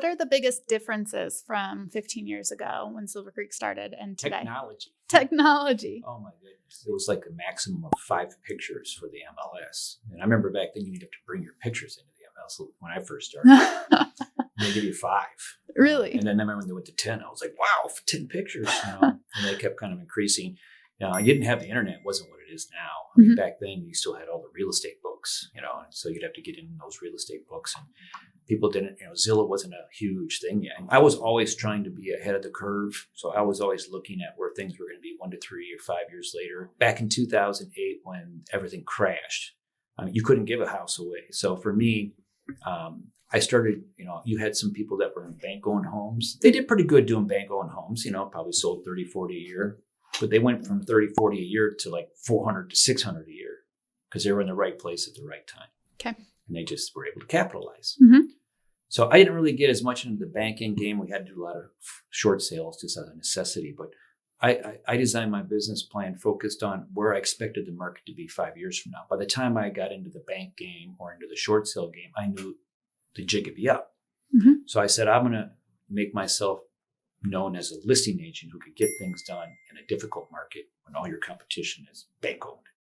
What are the biggest differences from 15 years ago when Silvercreek started and today? Technology. Oh my goodness. It was like a maximum of 5 pictures for the MLS. And I remember back then you'd have to bring your pictures into the MLS when I first started. They give you 5. Really? And then I remember when they went to 10, I was like, wow, 10 pictures. And they kept kind of increasing. You didn't have the internet, wasn't what it is now. I mean, back then you still had all the real estate books, and so you'd have to get in those real estate books, and people didn't, Zillow wasn't a huge thing yet. I was always trying to be ahead of the curve. So I was always looking at where things were going to be 1 to 3 or 5 years later. Back in 2008, when everything crashed, you couldn't give a house away. So for me, I started, you had some people that were in bank-owned homes. They did pretty good doing bank-owned homes, probably sold 30, 40 a year. But they went from 30, 40 a year to like 400 to 600 a year because they were in the right place at the right time. Okay. And they just were able to capitalize. Mm-hmm. So I didn't really get as much into the banking game. We had to do a lot of short sales just out of necessity. But I designed my business plan focused on where I expected the market to be 5 years from now. By the time I got into the bank game or into the short sale game, I knew the jig would be up. Mm-hmm. So I said, I'm going to make myself known as a listing agent who could get things done in a difficult market when all your competition is bank owned.